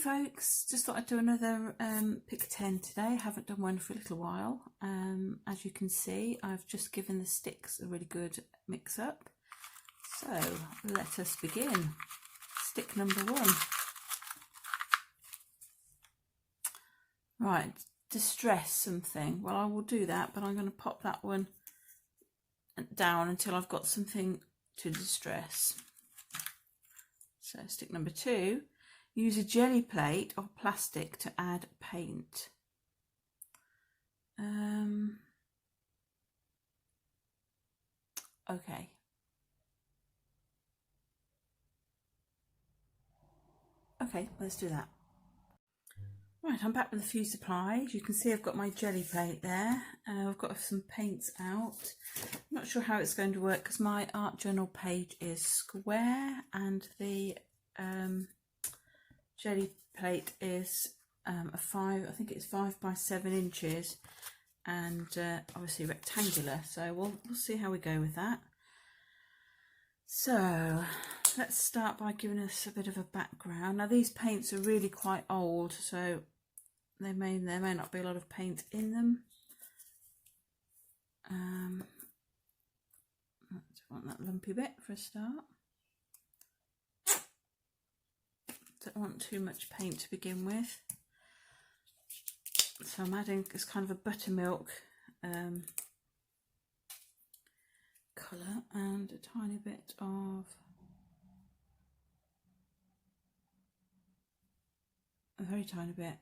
folks, just thought I'd do another pick 10 today. I haven't done one for a little while. As you can see, I've just given the sticks a really good mix up. So let us begin. Stick number 1. Right, distress something. Well, I will do that, but I'm going to pop that one down until I've got something to distress. So stick number 2. Use a jelly plate or plastic to add paint. Okay. Okay, let's do that. Right, I'm back with a few supplies. You can see I've got my jelly plate there. I've got some paints out. I'm not sure how it's going to work because my art journal page is square and the jelly plate is a 5, I think it's 5 by 7 inches, and obviously rectangular. So we'll see how we go with that. So let's start by giving us a bit of a background. Now these paints are really quite old, so there may not be a lot of paint in them. I want that lumpy bit for a start. Don't want too much paint to begin with, so I'm adding this kind of a buttermilk colour and a tiny bit of a very tiny bit,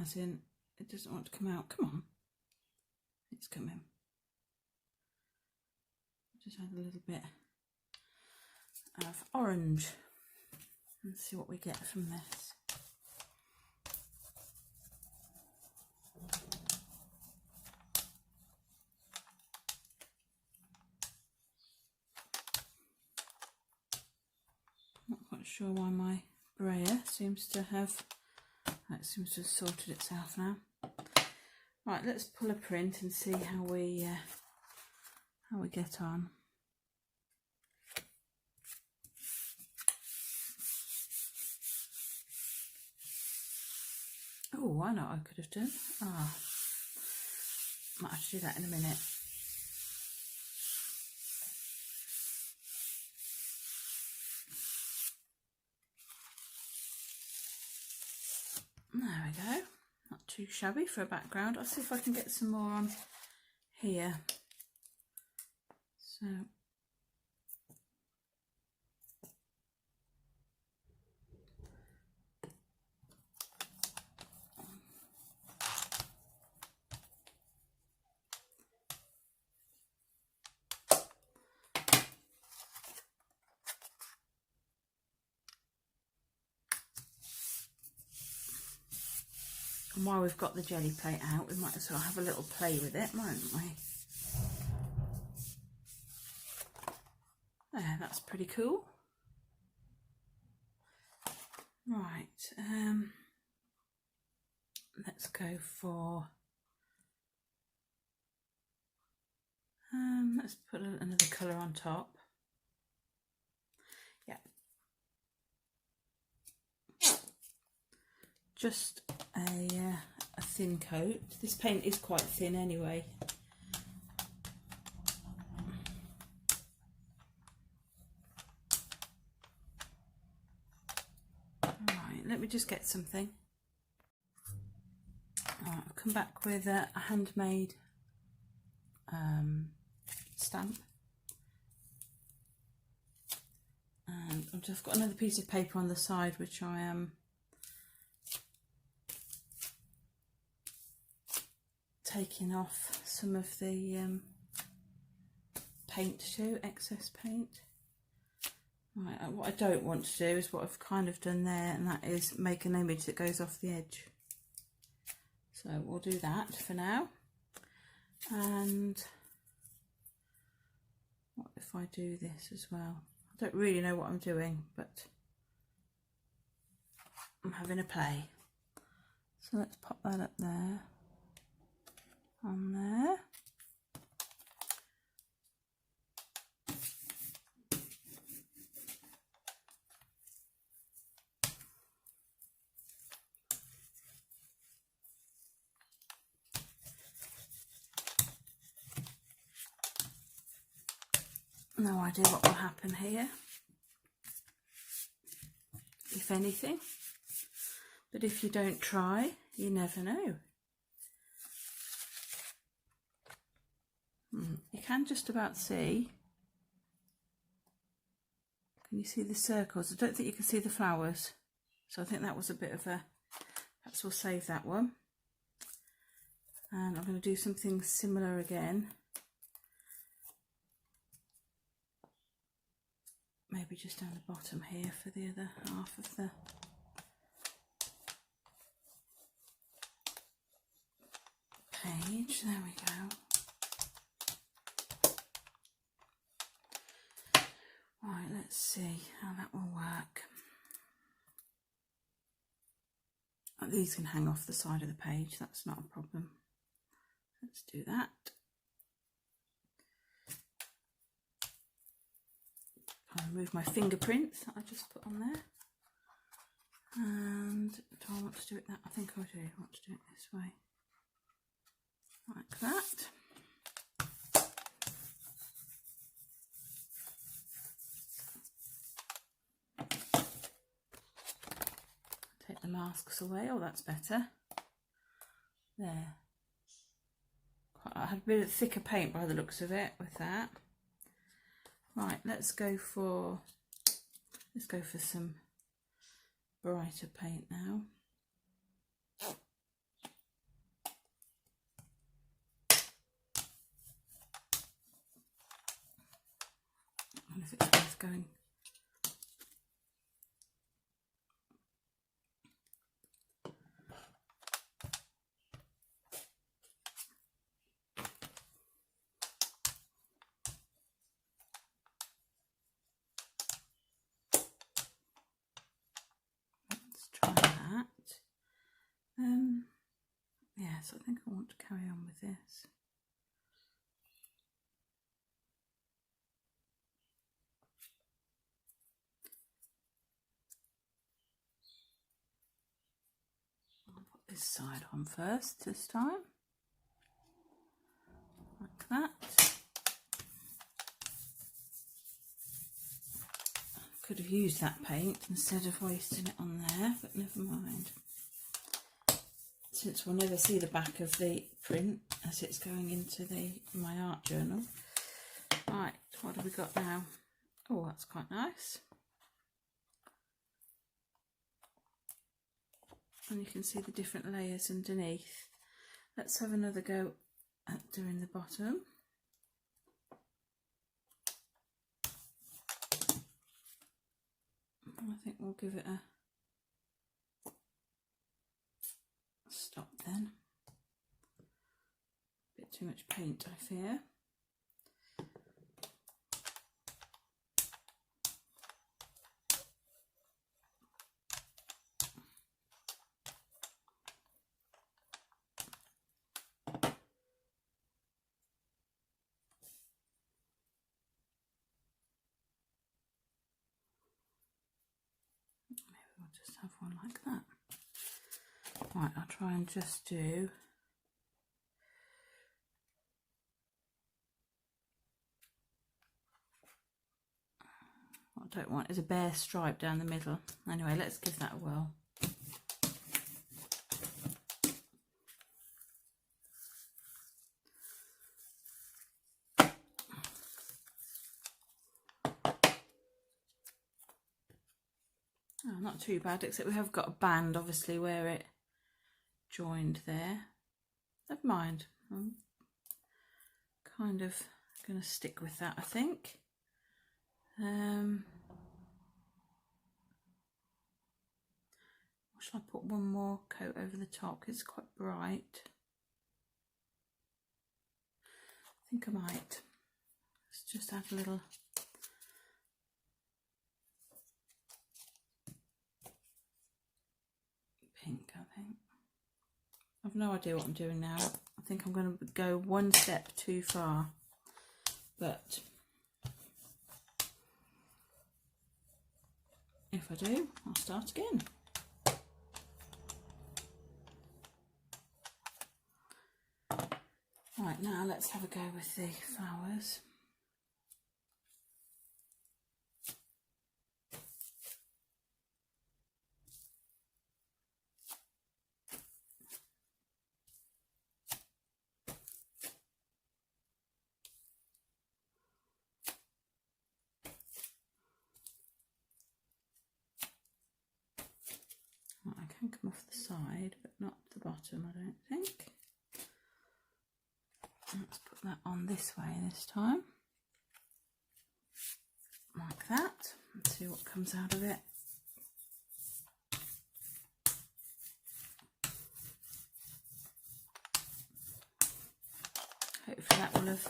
as in it doesn't want to come out. Come on, it's coming. Just add a little bit of orange. Let's see what we get from this. Not quite sure why my brayer seems to have sorted itself now. Right, let's pull a print and see how we get on. Oh, I know what I could have done. Might have to do that in a minute. There we go. Not too shabby for a background. I'll see if I can get some more on here. So and while we've got the jelly plate out, we might as well have a little play with it, mightn't we? There, that's pretty cool. Right, let's go for, let's put another colour on top. Yeah. Just a thin coat. This paint is quite thin anyway. Right, let me just get something. Right, I've come back with a handmade stamp, and I've just got another piece of paper on the side which I am taking off some of the paint to, excess paint. Right, what I don't want to do is what I've kind of done there, and that is make an image that goes off the edge. So we'll do that for now. And what if I do this as well? I don't really know what I'm doing, but I'm having a play. So let's pop that up there. On there. No idea what will happen here, if anything. But if you don't try, you never know. You can just about see. Can you see the circles? I don't think you can see the flowers. So I think that was a bit of a, perhaps we'll save that one. And I'm going to do something similar again. Maybe just down the bottom here for the other half of the page. There we go. Right, let's see how that will work. These can hang off the side of the page, that's not a problem. Let's do that. I'll remove my fingerprints that I just put on there. And do I want to do it that? I think I do. I want to do it this way. Like that. Take the masks away. Oh, that's better. There. I had a bit of thicker paint by the looks of it with that. Right, let's go for some brighter paint now. I wonder if it's worth going. Yes, I think I want to carry on with this. I'll put this side on first this time, like that. Could have used that paint instead of wasting it on there, but never mind. Since we'll never see the back of the print as it's going into my art journal. Right, what have we got now? Oh, that's quite nice. And you can see the different layers underneath. Let's have another go at doing the bottom. I think we'll give it a stop then. A bit too much paint, I fear. Maybe we'll just have one like that. Right, I'll try and just do what I don't want is a bare stripe down the middle. Anyway, let's give that a whirl. Oh, not too bad, except we have got a band obviously where it joined there. Never mind, I'm kind of going to stick with that, I think. Shall I put one more coat over the top? It's quite bright. I think I might. Let's just add a little pink, I think. I've no idea what I'm doing now. I think I'm going to go one step too far, but if I do, I'll start again. Right, now let's have a go with the flowers. can come off the side, but not the bottom, I don't think. Let's put that on this way this time, like that. Let's see what comes out of it. Hopefully that will have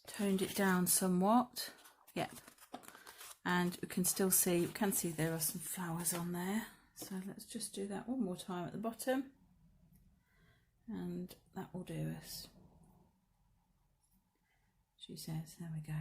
toned it down somewhat. Yep. And we can still see, we can see there are some flowers on there. So let's just do that one more time at the bottom. And that will do us. She says, there we go.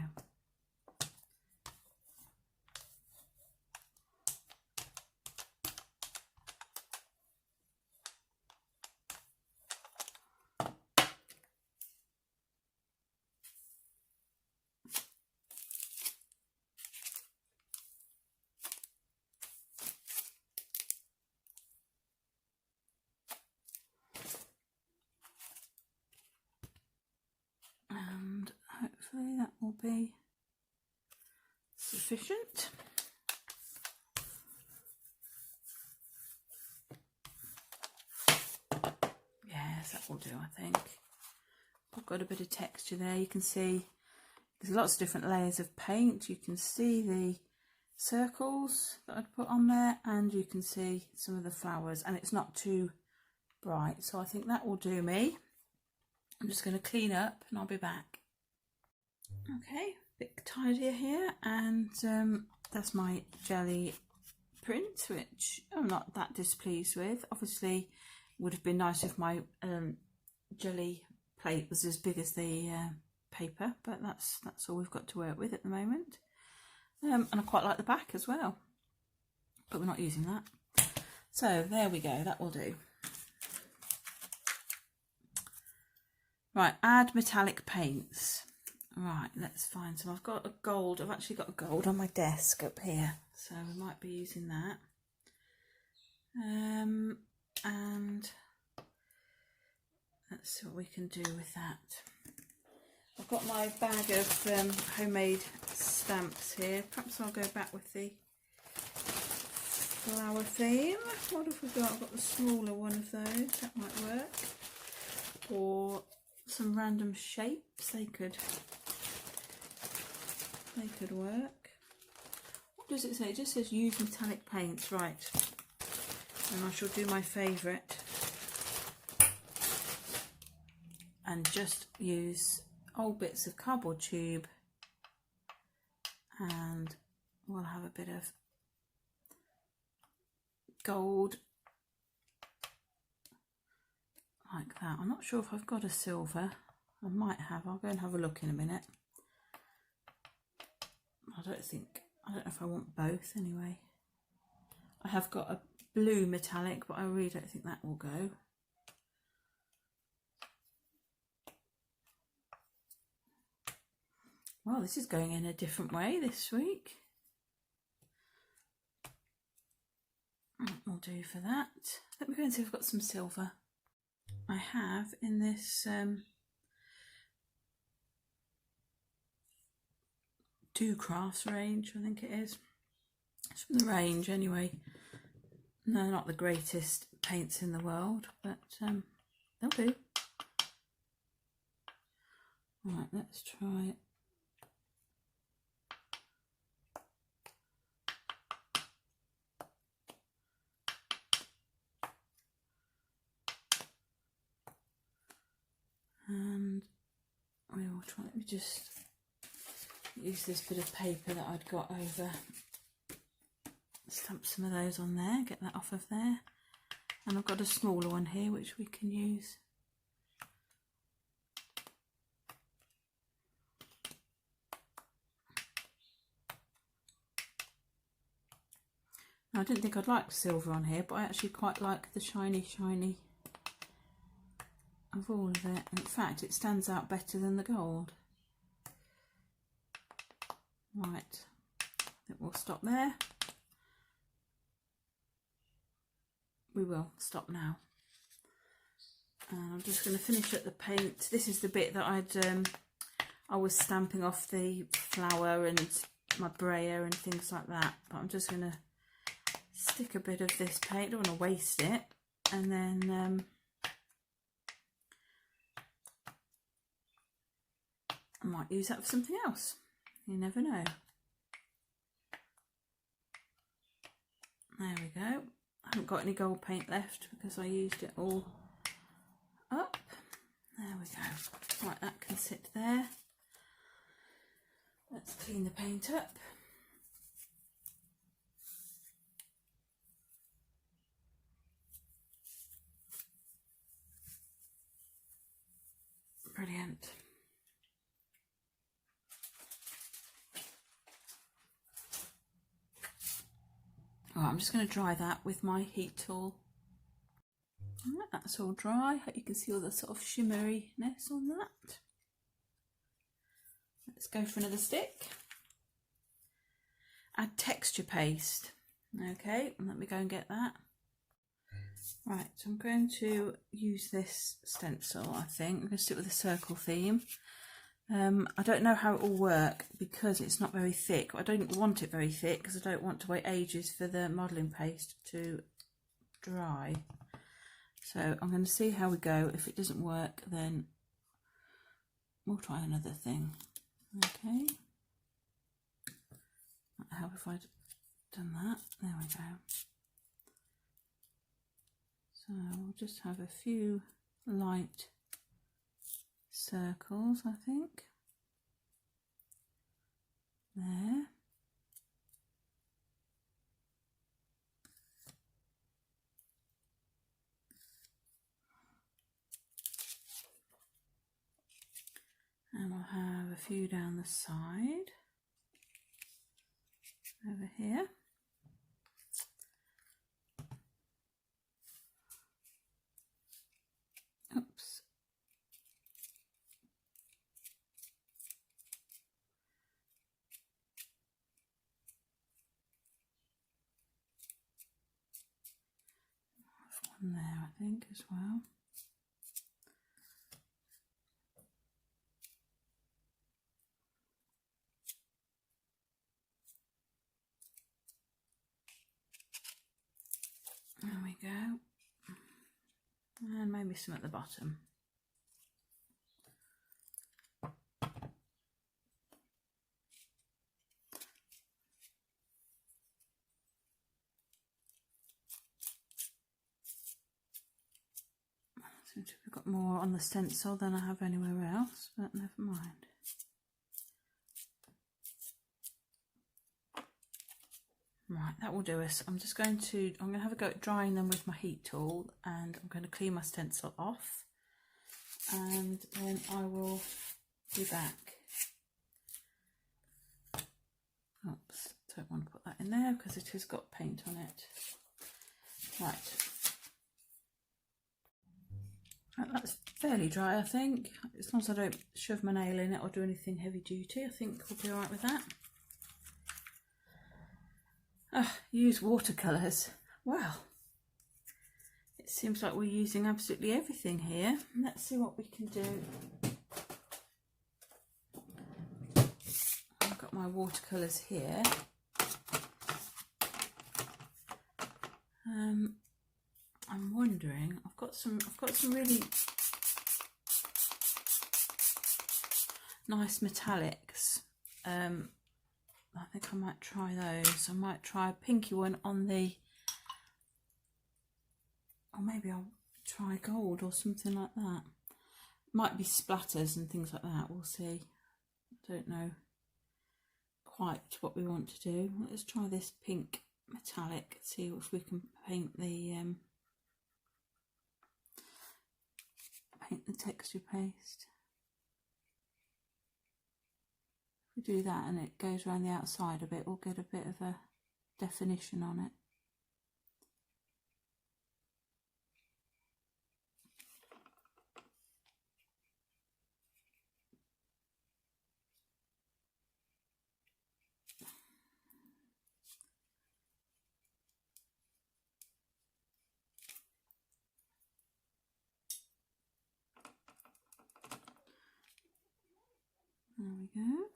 And hopefully that will be sufficient. Yes, that will do, I think. I've got a bit of texture there. You can see there's lots of different layers of paint. You can see the circles that I'd put on there, and you can see some of the flowers, and it's not too bright, so I think that will do me. I'm just going to clean up and I'll be back. Okay, a bit tidier here, and that's my jelly print, which I'm not that displeased with. Obviously it would have been nice if my jelly plate was as big as the paper, but that's all we've got to work with at the moment. And I quite like the back as well, but we're not using that. So there we go, that will do. Right, add metallic paints. Right, let's find some. I've got a gold, I've actually got a gold on my desk up here, so we might be using that. And let's see what we can do with that. I've got my bag of homemade stamps here. Perhaps I'll go back with the flower theme. What have we got? I've got the smaller one of those, that might work. Or some random shapes, they could work. What does it say? It just says use metallic paints, right. And I shall do my favourite and just use old bits of cardboard tube, and we'll have a bit of gold like that. I'm not sure if I've got a silver. I might have. I'll go and have a look in a minute. I don't know if I want both anyway. I have got a blue metallic, but I really don't think that will go. Well, this is going in a different way this week. That will do for that. Let me go and see if I've got some silver. I have in this Do Crafts range, I think it is. It's from the range anyway. No, not the greatest paints in the world, but they'll do. Right, let's try it. And we will try, let me just use this bit of paper that I'd got over, stamp some of those on there, get that off of there. And I've got a smaller one here which we can use. Now, I didn't think I'd like silver on here, but I actually quite like the shiny of all of it. In fact, it stands out better than the gold. Right, I think we'll stop there. We will stop now. And I'm just going to finish up the paint. This is the bit that I was stamping off the flower and my brayer and things like that. But I'm just going to stick a bit of this paint, don't want to waste it, and then I might use that for something else. You never know. There we go. I haven't got any gold paint left because I used it all up. There we go. Right, that can sit there. Let's clean the paint up. Brilliant. Right, I'm just going to dry that with my heat tool. Right, that's all dry. Hope you can see all the sort of shimmeriness on that. Let's go for another stick. Add texture paste. Okay, let me go and get that. Right, so I'm going to use this stencil, I think. I'm going to stick with the circle theme. I don't know how it will work because it's not very thick. I don't want it very thick because I don't want to wait ages for the modelling paste to dry. So I'm going to see how we go. If it doesn't work, then we'll try another thing. Okay. How have I done that? There we go. So we'll just have a few light circles, I think. There. And we'll have a few down the side. Over here. Oops. One there, I think, as well. There we go. And maybe some at the bottom. Seems to have got more on the stencil than I have anywhere else, but never mind. Right, that will do us. I'm going to have a go at drying them with my heat tool, and I'm going to clean my stencil off, and then I will be back. Oops, don't want to put that in there because it has got paint on it. Right. That's fairly dry, I think. As long as I don't shove my nail in it or do anything heavy duty, I think we'll be alright with that. Use watercolours. Well, it seems like we're using absolutely everything here. Let's see what we can do. I've got my watercolours here. I'm wondering, I've got some really nice metallics. I think I might try those. I might try a pinky one on the, or maybe I'll try gold or something like that. Might be splatters and things like that, we'll see. I don't know quite what we want to do. Let's try this pink metallic, see if we can paint the texture paste. If we do that and it goes around the outside a bit, we'll get a bit of a definition on it. There we go.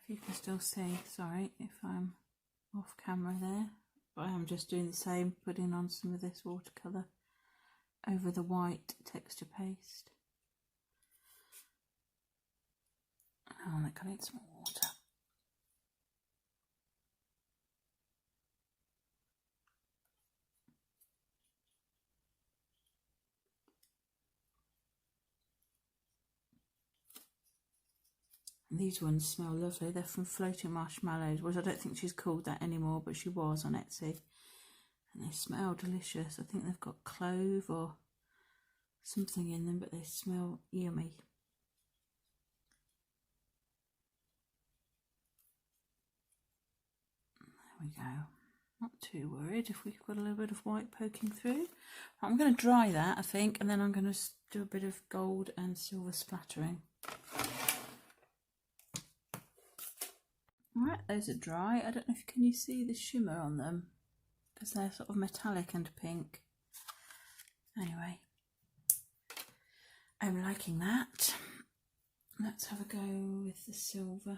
you can still see, sorry if I'm off camera there, but I am just doing the same, putting on some of this watercolour over the white texture paste. Oh, I'm going to need some more water. These ones smell lovely. They're from Floating Marshmallows, which I don't think she's called that anymore, but she was on Etsy. And they smell delicious. I think they've got clove or something in them, but they smell yummy. There we go. Not too worried if we've got a little bit of white poking through. I'm going to dry that, I think, and then I'm going to do a bit of gold and silver splattering. Alright, those are dry. I don't know if can you see the shimmer on them, because they're sort of metallic and pink. Anyway, I'm liking that. Let's have a go with the silver.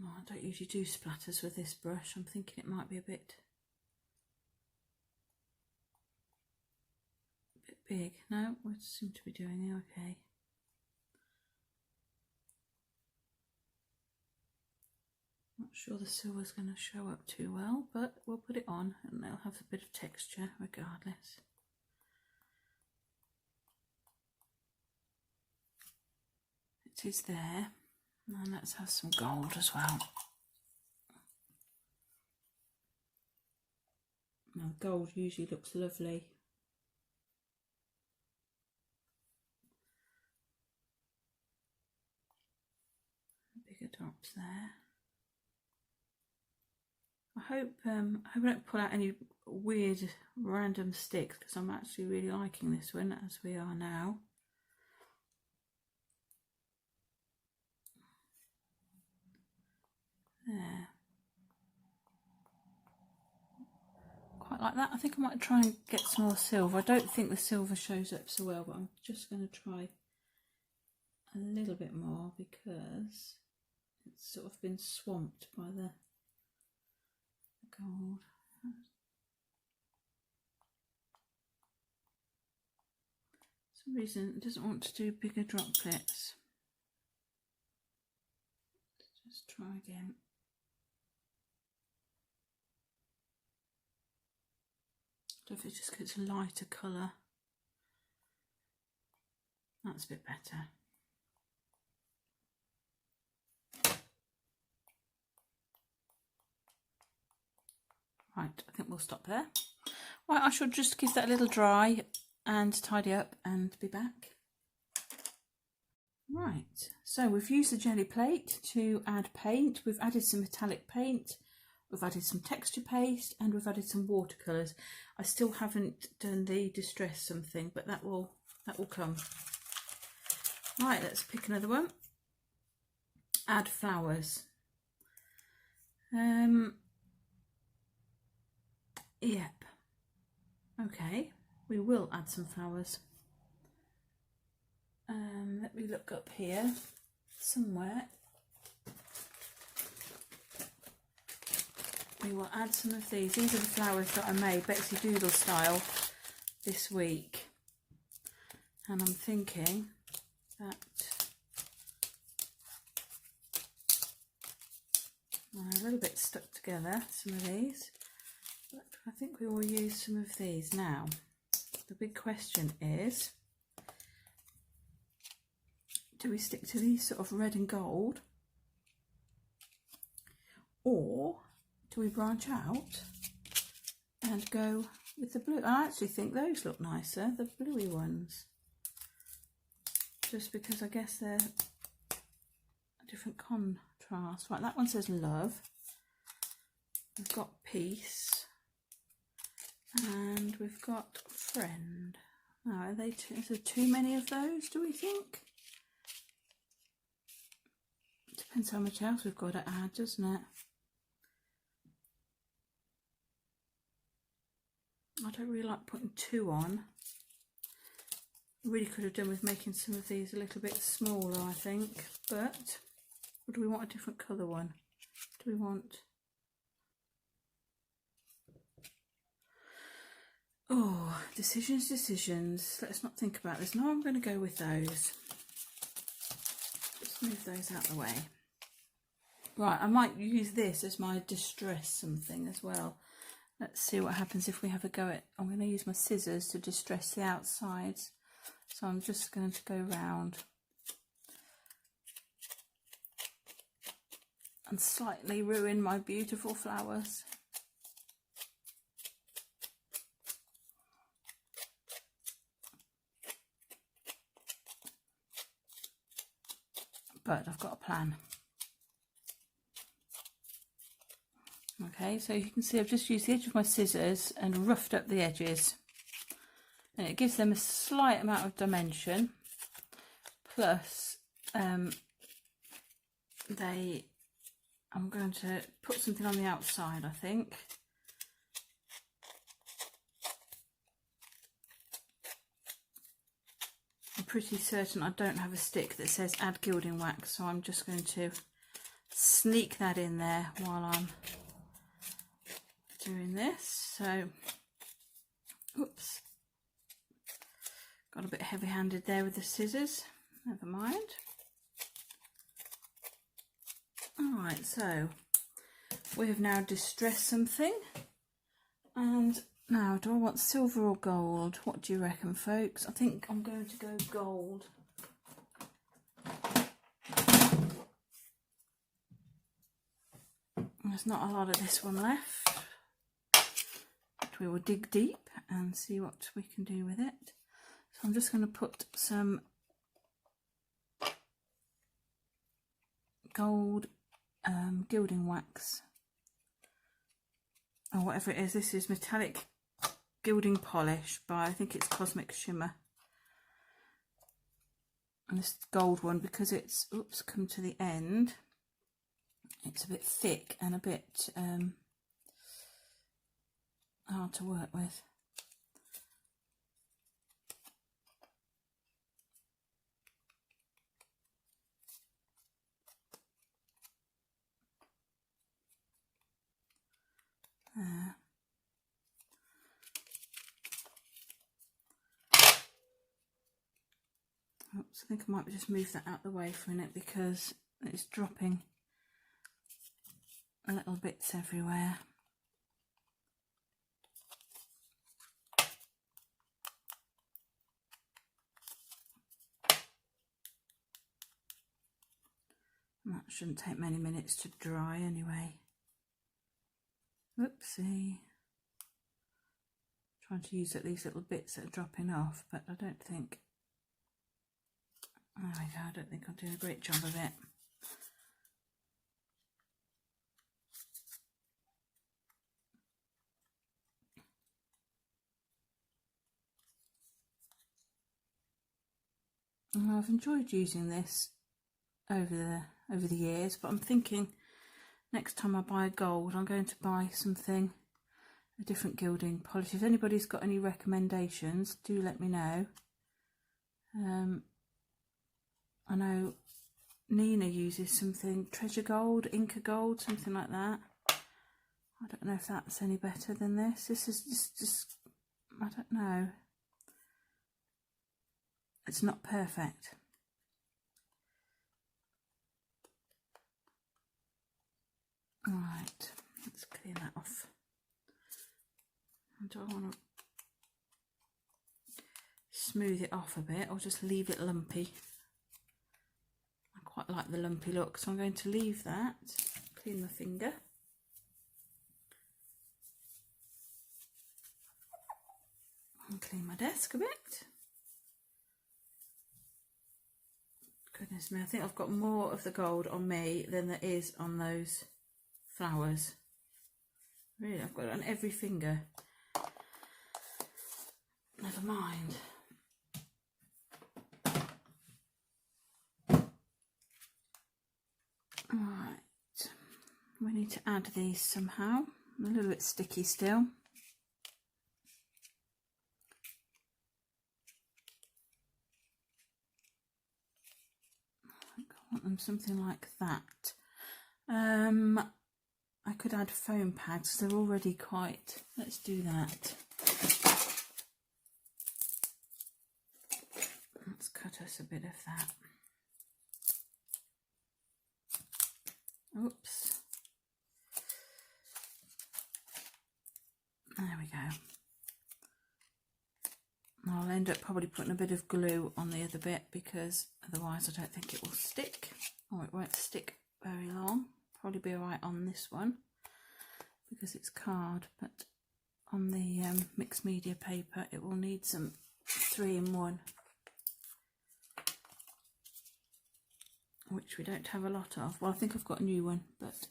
Oh, I don't usually do splatters with this brush. I'm thinking it might be a bit big. No, we seem to be doing okay. Not sure the silver's going to show up too well, but we'll put it on and it'll have a bit of texture regardless. It is there. And let's have some gold as well. Now, gold usually looks lovely. Bigger drops there. I hope I don't pull out any weird random sticks, because I'm actually really liking this one as we are now. There. Quite like that. I think I might try and get some more silver. I don't think the silver shows up so well, but I'm just going to try a little bit more because it's sort of been swamped by the gold. For some reason it doesn't want to do bigger droplets. Let's just try again. I don't know if it's just because it's a lighter colour. That's a bit better. Right, I think we'll stop there. Right, I shall just give that a little dry and tidy up and be back. Right, so we've used the jelly plate to add paint. We've added some metallic paint, we've added some texture paste, and we've added some watercolours. I still haven't done the distress something, but that will come. Right, let's pick another one. Add flowers. Yep. Okay, we will add some flowers. Let me look up here somewhere. We will add some of these. These are the flowers that I made Betsy Doodle style this week. And I'm thinking that I'm a little bit stuck together, some of these. But I think we will use some of these now. The big question is, do we stick to these sort of red and gold, or do we branch out and go with the blue? I actually think those look nicer, the bluey ones, just because I guess they're a different contrast. Right, that one says love. We've got peace, and we've got friend. Now, are they is there too many of those, do we think? Depends how much else we've got to add, doesn't it? I don't really like putting two on. Really could have done with making some of these a little bit smaller, I think, but or do we want a different colour one? Do we want... Oh, decisions. Let's not think about this. No, I'm going to go with those. Let's move those out of the way. Right, I might use this as my distress something as well. Let's see what happens if we have a go at... I'm going to use my scissors to distress the outsides. So I'm just going to go round and slightly ruin my beautiful flowers. But I've got a plan. Okay, so you can see I've just used the edge of my scissors and roughed up the edges. And it gives them a slight amount of dimension. Plus, I'm going to put something on the outside, I think. I'm pretty certain I don't have a stick that says add gilding wax, so I'm just going to sneak that in there while I'm doing this. So, oops, got a bit heavy-handed there with the scissors, never mind. Alright, so we have now distressed something, and now do I want silver or gold? What do you reckon, folks? I think I'm going to go gold. There's not a lot of this one left, but we will dig deep and see what we can do with it. So I'm just going to put some gold gilding wax, or whatever it is. This is metallic gilding polish by, I think it's Cosmic Shimmer. And this gold one, because it's, oops, come to the end, it's a bit thick and a bit hard to work with. There. Oops, I think I might just move that out the way for a minute because it's dropping little bits everywhere. And that shouldn't take many minutes to dry anyway. Whoopsie. Trying to use up these little bits that are dropping off, but I don't think... There we go, I don't think I'm doing a great job of it. And I've enjoyed using this over the years, but I'm thinking next time I buy gold, I'm going to buy something, a different gilding polish. If anybody's got any recommendations, do let me know. I know Nina uses something, Treasure Gold, Inca Gold, something like that. I don't know if that's any better than this. This is just I don't know. It's not perfect. Right, let's clean that off. Do I want to smooth it off a bit or just leave it lumpy? I quite like the lumpy look, so I'm going to leave that. Clean my finger. And clean my desk a bit. Goodness me, I think I've got more of the gold on me than there is on those flowers. Really, I've got it on every finger. Never mind. Right, we need to add these somehow. I'm a little bit sticky still. want them something like that. I could add foam pads, they're already quite, let's do that. Let's cut us a bit of that. Oops. There we go. I'll end up probably putting a bit of glue on the other bit because otherwise I don't think it will stick, or it won't stick very long. Probably be alright on this one because it's card, but on the mixed media paper it will need some 3-in-1, which we don't have a lot of. Well, I think I've got a new one, but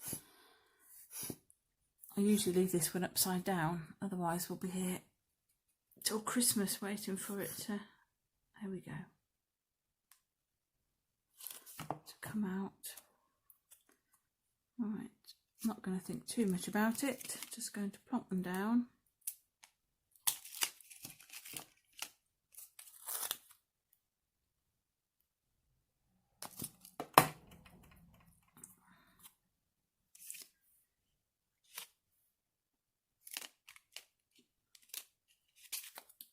I usually leave this one upside down, otherwise we'll be here till Christmas waiting for it to, there we go, to come out. Right, not going to think too much about it, just going to plonk them down.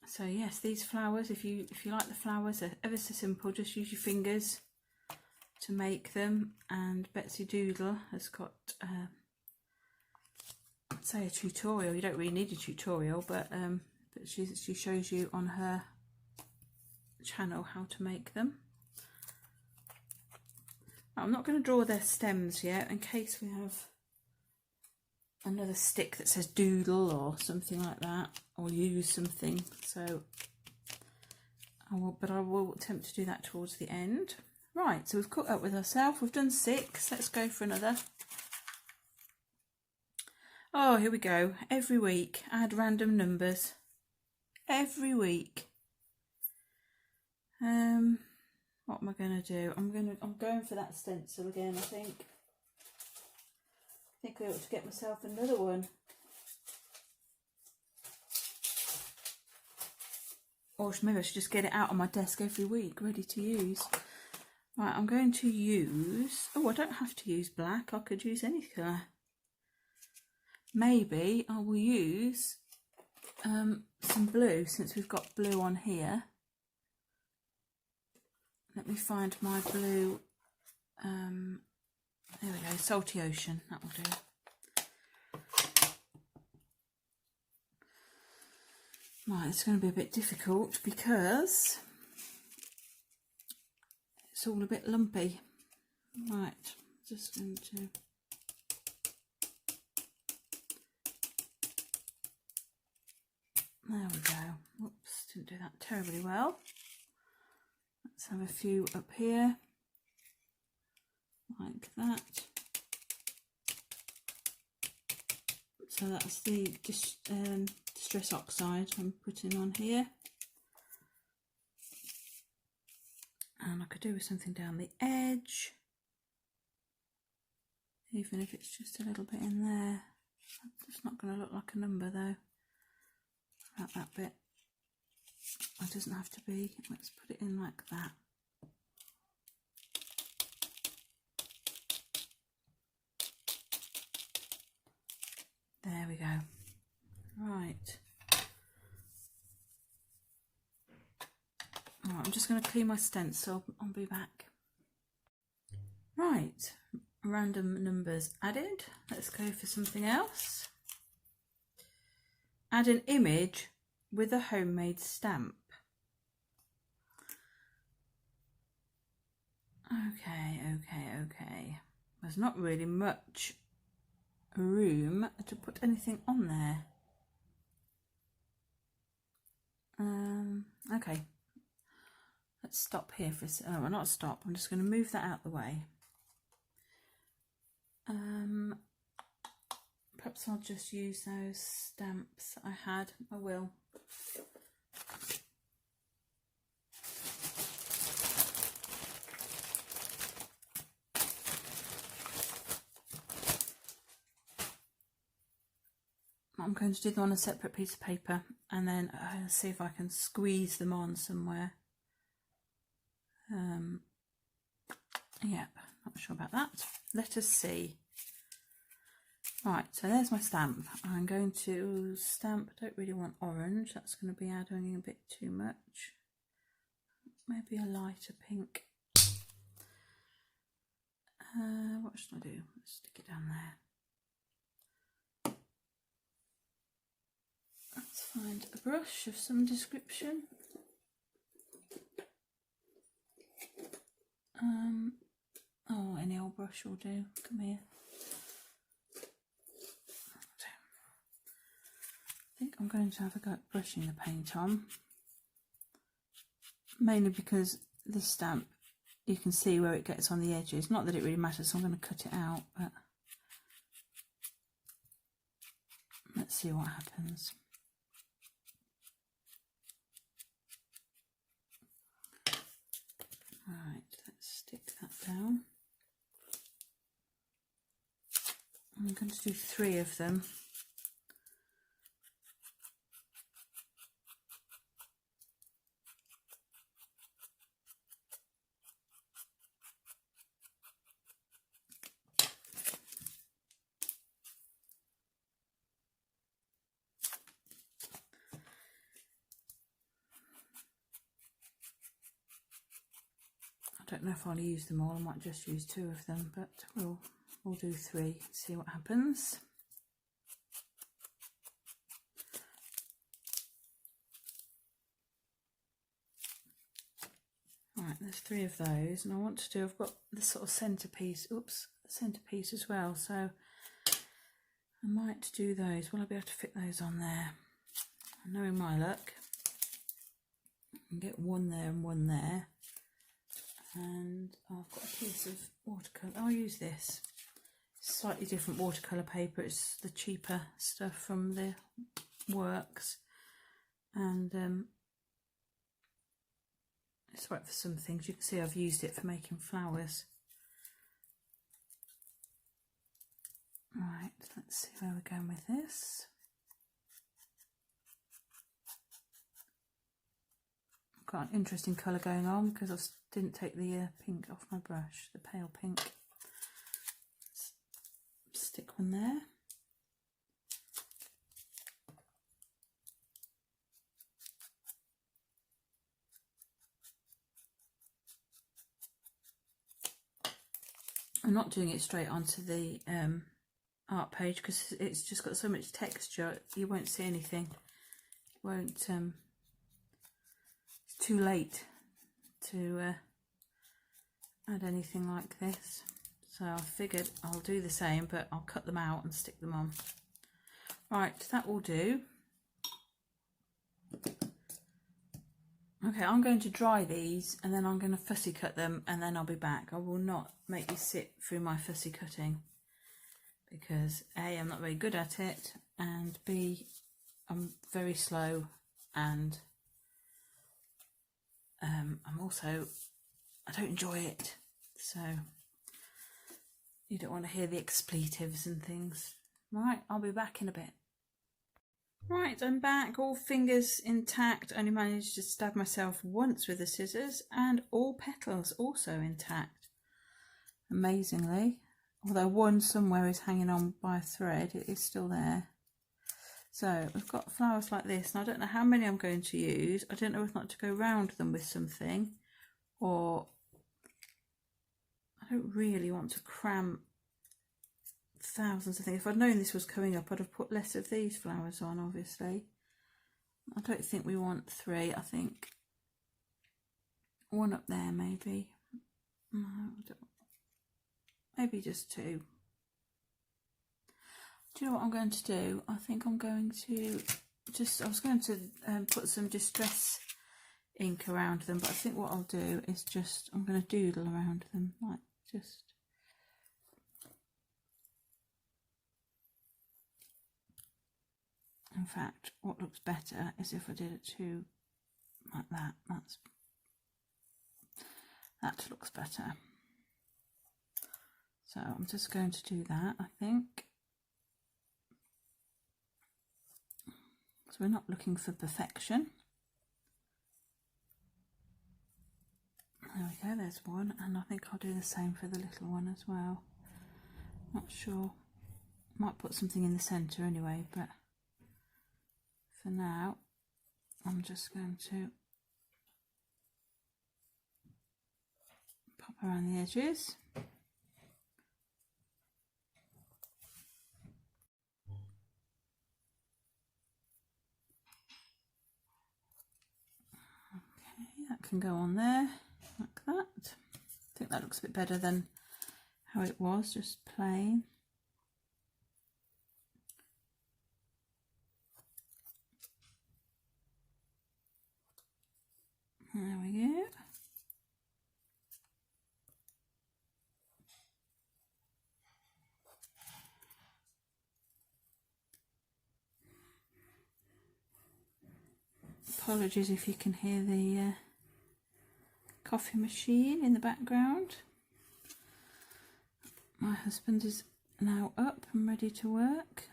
So yes, these flowers, if you like the flowers, they're ever so simple. Just use your fingers to make them. And Betsy Doodle has got, I'd say a tutorial. You don't really need a tutorial, but she shows you on her channel how to make them. I'm not going to draw their stems yet, in case we have another stick that says doodle or something like that, or use something. So I will attempt to do that towards the end. Right, so we've caught up with ourselves. We've done 6. Let's go for another. Oh, here we go. Every week add random numbers. Every week. What am I going to do? I'm going for that stencil again, I think. I think I ought to get myself another one. Or maybe I should just get it out on my desk every week, ready to use. Right, I'm going to use... Oh, I don't have to use black. I could use any colour. Maybe I will use some blue, since we've got blue on here. Let me find my blue... there we go, Salty Ocean, that will do. Right, it's going to be a bit difficult because it's all a bit lumpy. Right, just going to... There we go. Whoops, didn't do that terribly well. Let's have a few up here. Like that. So that's the Distress Oxide I'm putting on here. And I could do with something down the edge, even if it's just a little bit in there. It's not going to look like a number though. About that bit. It doesn't have to be. Let's put it in like that. There we go. Right. Alright, I'm just going to clean my stencil. I'll be back. Right. Random numbers added. Let's go for something else. Add an image with a homemade stamp. Okay. There's not really much room to put anything on there. Okay, let's stop here for a second. Oh, well, not stop, I'm just going to move that out the way. Perhaps I'll just use those stamps I had. I will. I'm going to do them on a separate piece of paper and then see if I can squeeze them on somewhere. Yep, not sure about that. Let us see. Right, so there's my stamp. I'm going to stamp, I don't really want orange, that's going to be adding a bit too much. Maybe a lighter pink. What should I do? Let's stick it down there. Let's find a brush of some description. Oh, any old brush will do. Come here. I think I'm going to have a go at brushing the paint on. Mainly because this stamp, you can see where it gets on the edges. Not that it really matters, so I'm going to cut it out, but let's see what happens. Right, let's stick that down. I'm going to do 3 of them. I don't know if I'll use them all, I might just use 2 of them, but we'll do 3, see what happens. Right, there's 3 of those, and I want to do, I've got the sort of centrepiece, oops, the centrepiece as well, so I might do those. Will I be able to fit those on there? Knowing my luck, I can get 1 there and 1 there, and I've got a piece of watercolour. I'll use this slightly different watercolour paper. It's the cheaper stuff from the works, and it's right for some things. You can see I've used it for making flowers. Right, let's see where we're going with this. I've got an interesting colour going on because I didn't take the pink off my brush, the pale pink. Let's stick one there. I'm not doing it straight onto the art page because it's just got so much texture, you won't see anything. It won't, it's too late to add anything like this. So I figured I'll do the same, but I'll cut them out and stick them on. Right, that will do. Okay, I'm going to dry these and then I'm going to fussy cut them and then I'll be back. I will not make you sit through my fussy cutting because A, I'm not very good at it, and B, I'm very slow, and I'm also, I don't enjoy it, so you don't want to hear the expletives and things. Right, I'll be back in a bit. Right, I'm back, all fingers intact, only managed to stab myself once with the scissors, and all petals also intact, amazingly. Although one somewhere is hanging on by a thread, it is still there. So we've got flowers like this, and I don't know how many I'm going to use. I don't know if not to go round them with something, or I don't really want to cram thousands of things. If I'd known this was coming up, I'd have put less of these flowers on, obviously. I don't think we want 3. I think 1 up there, maybe. No, maybe just 2. Do you know what I'm going to do? I think I'm going to I was going to put some distress ink around them, but I think what I'll do is I'm going to doodle around them, like just. In fact, what looks better is if I did it too like that. That looks better. So I'm just going to do that, I think. So we're not looking for perfection. There we go, there's one, and I think I'll do the same for the little one as well. Not sure, might put something in the centre anyway, but for now I'm just going to pop around the edges. Okay, that can go on there like that. I think that looks a bit better than how it was, just plain. There we go. Apologies if you can hear the coffee machine in the background. My husband is now up and ready to work.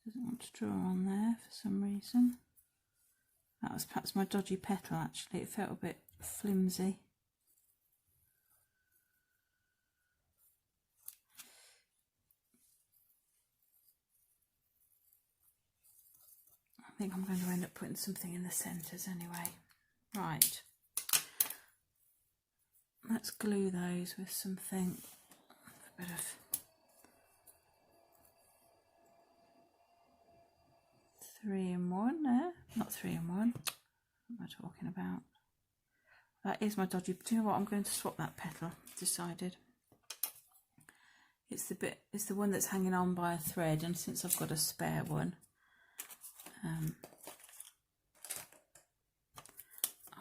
Doesn't want to draw on there for some reason. That was perhaps my dodgy petal actually, it felt a bit flimsy. I think I'm going to end up putting something in the centres anyway. Right, let's glue those with something, a bit of three-in-one there, not three-in-one, what am I talking about? That is my dodgy, do you know what, I'm going to swap that petal, decided. It's the bit, it's the one that's hanging on by a thread, and since I've got a spare one,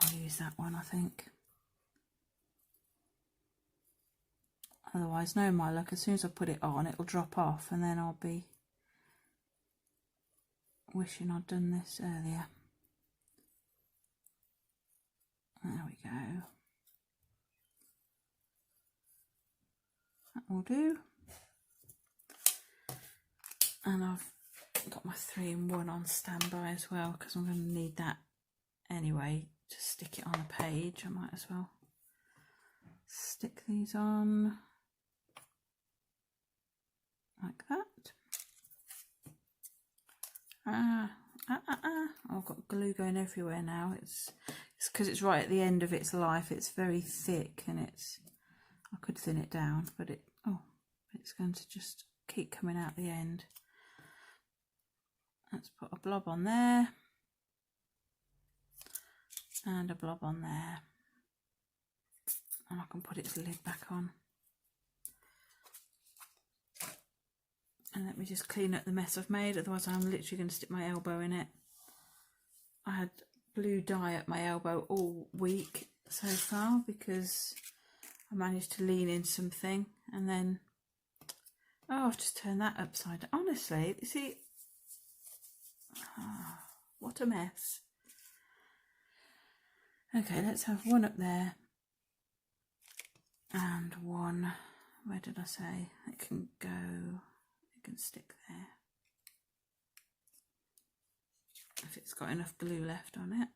I'll use that one, I think. Otherwise, no my luck, as soon as I put it on, it'll drop off, and then I'll be wishing I'd done this earlier. There we go. That will do. And I've got my 3-in-1 on standby as well, because I'm going to need that anyway to stick it on a page. I might as well stick these on like that. I've got glue going everywhere now. It's because it's right at the end of its life. It's very thick, and I could thin it down, but it's going to just keep coming out the end. Let's put a blob on there and a blob on there, and I can put its lid back on. And let me just clean up the mess I've made, otherwise I'm literally going to stick my elbow in it. I had blue dye at my elbow all week so far because I managed to lean in something, and then I've just turned that upside down. Honestly, you see, what a mess. Okay, let's have one up there and one, where did I say it can go? It can stick there if it's got enough glue left on it.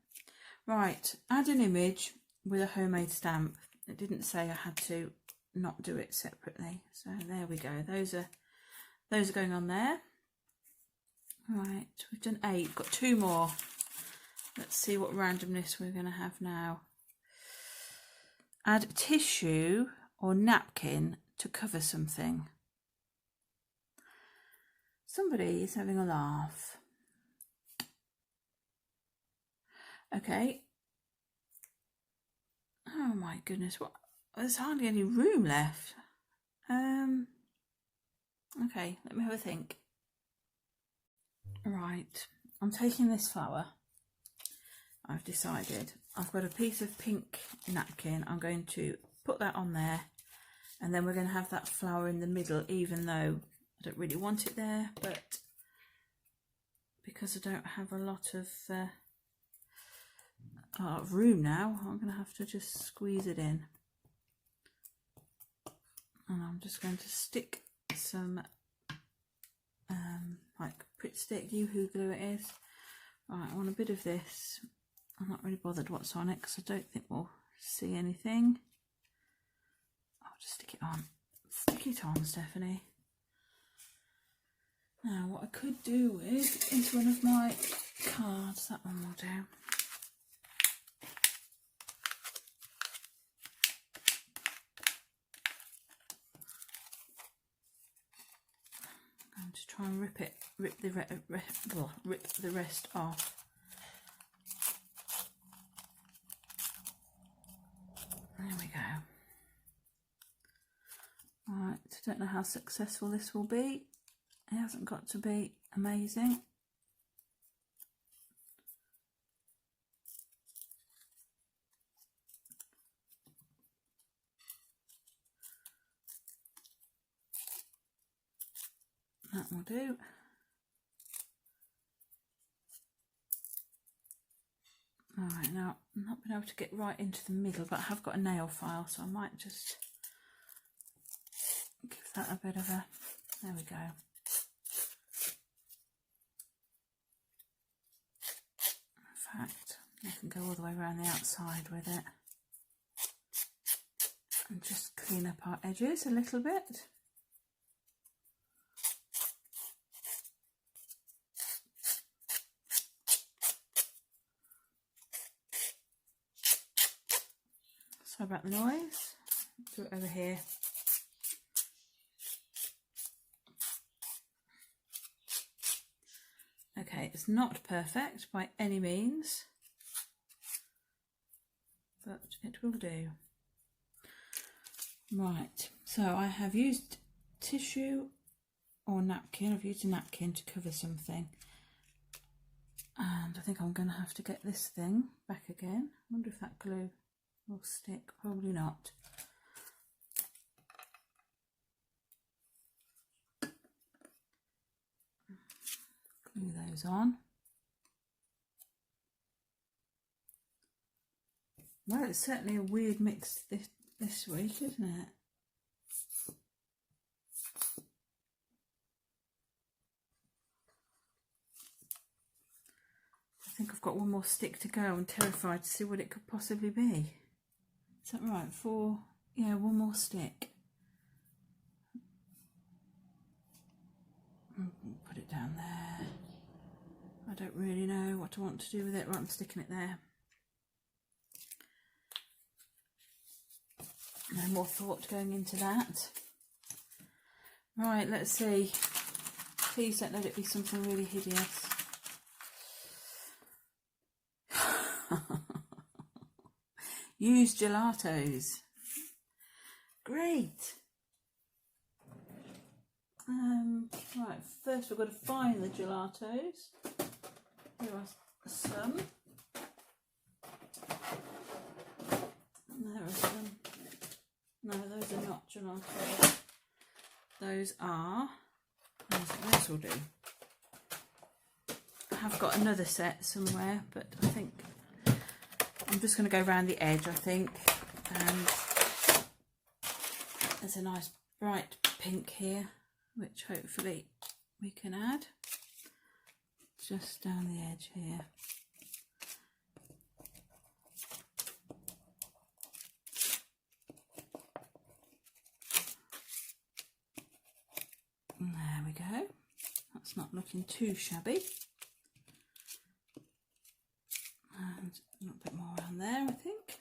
Right, add an image with a homemade stamp. It didn't say I had to not do it separately, so there we go. Those are going on there. Right, we've done 8, got 2 more. Let's see what randomness we're going to have now. Add tissue or napkin to cover something. Somebody is having a laugh. Okay. Oh my goodness, what? There's hardly any room left. Okay, let me have a think. Right, I'm taking this flower. I've decided I've got a piece of pink napkin. I'm going to put that on there, and then we're going to have that flower in the middle, even though I don't really want it there, but because I don't have a lot of room now, I'm going to have to just squeeze it in. And I'm just going to stick some like Pritt Stick, Yoo-Hoo glue it is, Right, I want a bit of this. I'm not really bothered what's on it because I don't think we'll see anything. I'll just stick it on. Stick it on, Stephanie. Now, what I could do with is one of my cards. That one will do. I'm going to try and rip the rest off. There we go. Right, I don't know how successful this will be. It hasn't got to be amazing. That will do. Alright, now I'm not been able to get right into the middle, but I have got a nail file, so I might just give that a bit of a, there we go. In fact, I can go all the way around the outside with it and just clean up our edges a little bit. Sorry about the noise. Do it over here. Okay, it's not perfect by any means, but it will do. Right, so I have used tissue or napkin. I've used a napkin to cover something. And I think I'm going to have to get this thing back again. I wonder if that glue will stick. Probably not. Glue those on. Well, it's certainly a weird mix this week, isn't it? I think I've got one more stick to go. I'm terrified to see what it could possibly be. Is that right? Yeah, one more stick. Put it down there. I don't really know what I want to do with it. Right, I'm sticking it there. No more thought going into that. Right, let's see. Please don't let it be something really hideous. Use gelatos. Great. Right, first we've got to find the gelatos. Here are some. There are some. No, those are not gelatos. Those are. Those will do. I have got another set somewhere, but I think I'm just going to go around the edge, I think. And there's a nice bright pink here, which hopefully we can add just down the edge here. There we go. That's not looking too shabby. And a little bit more around there, I think.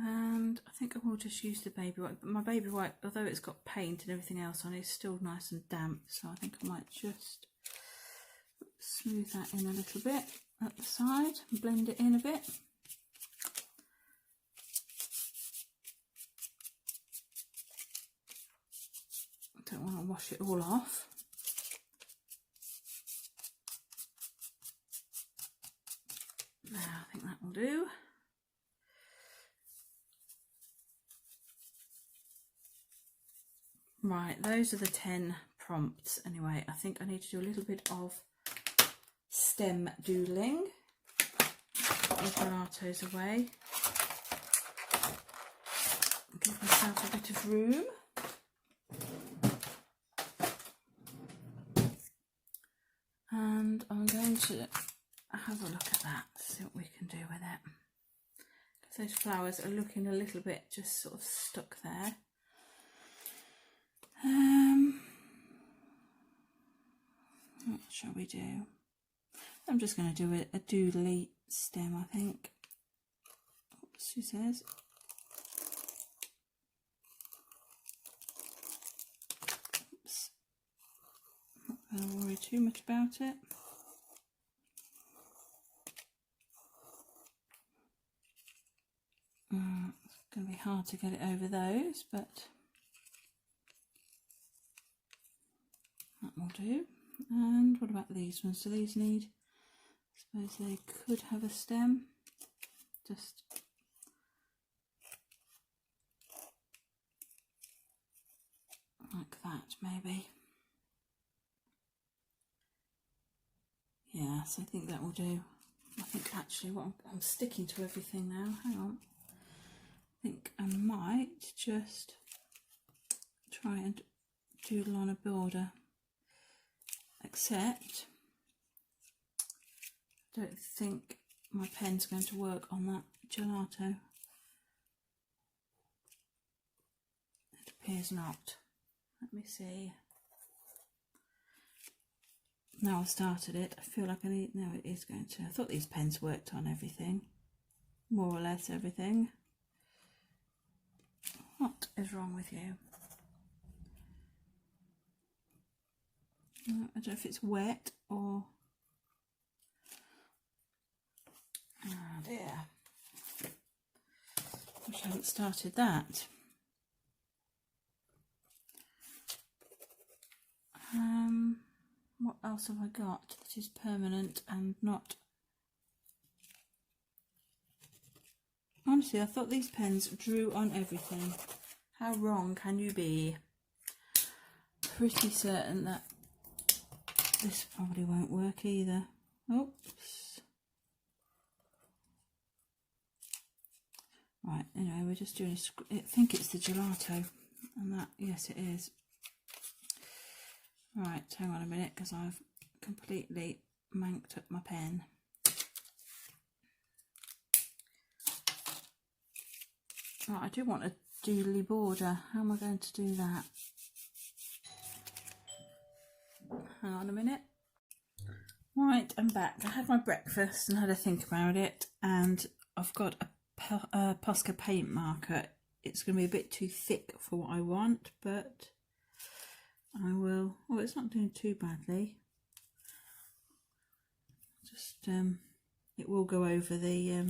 And I think I will just use the baby wipe. But my baby wipe, although it's got paint and everything else on it, is still nice and damp. So I think I might just smooth that in a little bit at the side and blend it in a bit. I don't want to wash it all off. Now I think that will do. Right, those are the 10 prompts anyway. I think I need to do a little bit of stem doodling. Put the gelatos away. Give myself a bit of room. have a look at that, see what we can do with it. Because those flowers are looking a little bit just sort of stuck there. What shall we do? I'm just going to do a doodly stem, I think. Oops, she says. Oops. Not going to worry too much about it. It's going to be hard to get it over those, but that will do. And what about these ones? Do these need, I suppose they could have a stem, just like that maybe. Yes, I think that will do. I think actually what I'm sticking to everything now, hang on. I think I might just try and doodle on a border, except I don't think my pen's going to work on that gelato. It appears not. Let me see. Now I've started it, I feel like I need, no it is going to. I thought these pens worked on everything, more or less everything. What is wrong with you? I don't know if it's wet or... Oh dear. Wish I hadn't started that. What else have I got that is permanent and not... Honestly, I thought these pens drew on everything. How wrong can you be? Pretty certain that this probably won't work either. Oops. Right, anyway, we're just doing I think it's the gelato. And that, yes it is. Right, hang on a minute, because I've completely manked up my pen. Right, I do want a doodly border. How am I going to do that? Hang on a minute. Right, I'm back. I had my breakfast and had a think about it, and I've got a Posca paint marker. It's going to be a bit too thick for what I want, but I will... Oh, it's not doing too badly. Just, it will go over the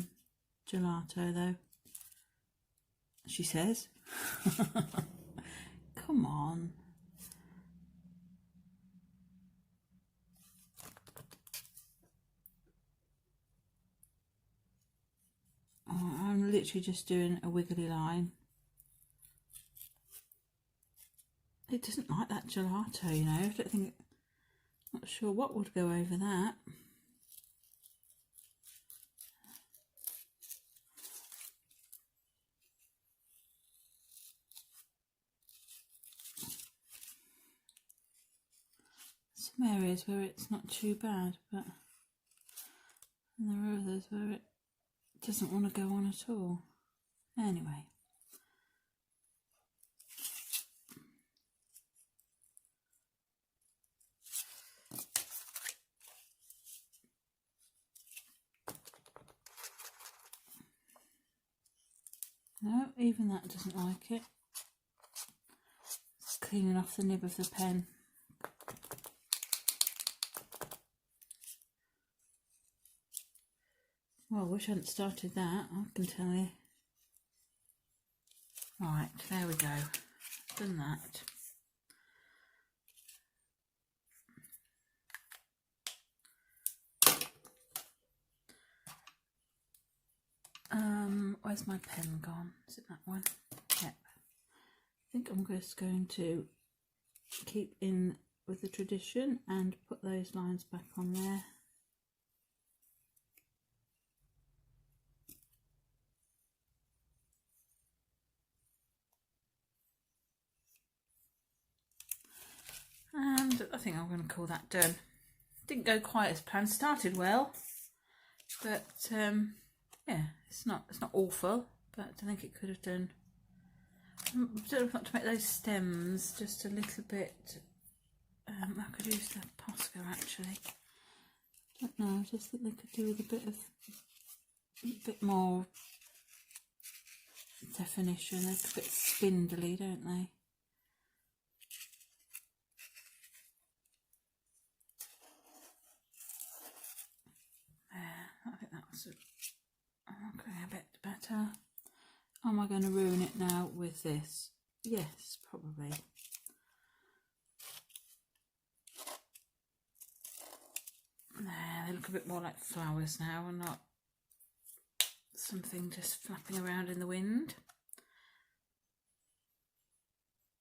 gelato though, she says. Come on. Oh, I'm literally just doing a wiggly line. It doesn't like that gelato, you know. I don't think... Not sure what would go over that. Some areas where it's not too bad, but and there are others where it doesn't want to go on at all. Anyway. No, even that doesn't like it. It's cleaning off the nib of the pen. Well, I wish I hadn't started that, I can tell you. Right, there we go. Done that. Where's my pen gone? Is it that one? Yep. I think I'm just going to keep in with the tradition and put those lines back on there. And I think I'm going to call that done. Didn't go quite as planned. Started well, but yeah, it's not awful, but I think it could have done. I don't want to make those stems just a little bit. I could use the Posca actually. I don't know. I just think they could do with a bit more definition. They're a bit spindly, don't they? I think that was okay, a bit better. Am I going to ruin it now with this? Yes, probably. There, they look a bit more like flowers now and not something just flapping around in the wind.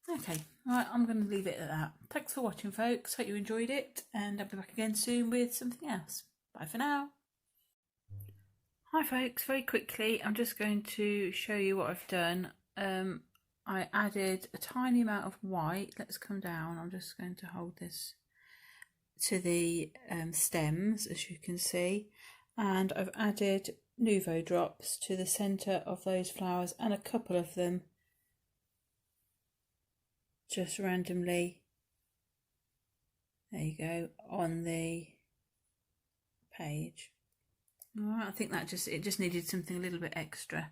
Okay, right, I'm going to leave it at that. Thanks for watching, folks. Hope you enjoyed it, and I'll be back again soon with something else. Bye for now. Hi folks, very quickly I'm just going to show you what I've done. I added a tiny amount of white. Let's come down. I'm just going to hold this to the stems, as you can see, and I've added Nuvo drops to the centre of those flowers, and a couple of them just randomly, there you go, on the page. Alright, I think that it just needed something a little bit extra.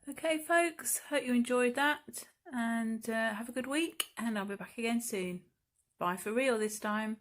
Okay folks, hope you enjoyed that, and have a good week, and I'll be back again soon. Bye for real this time.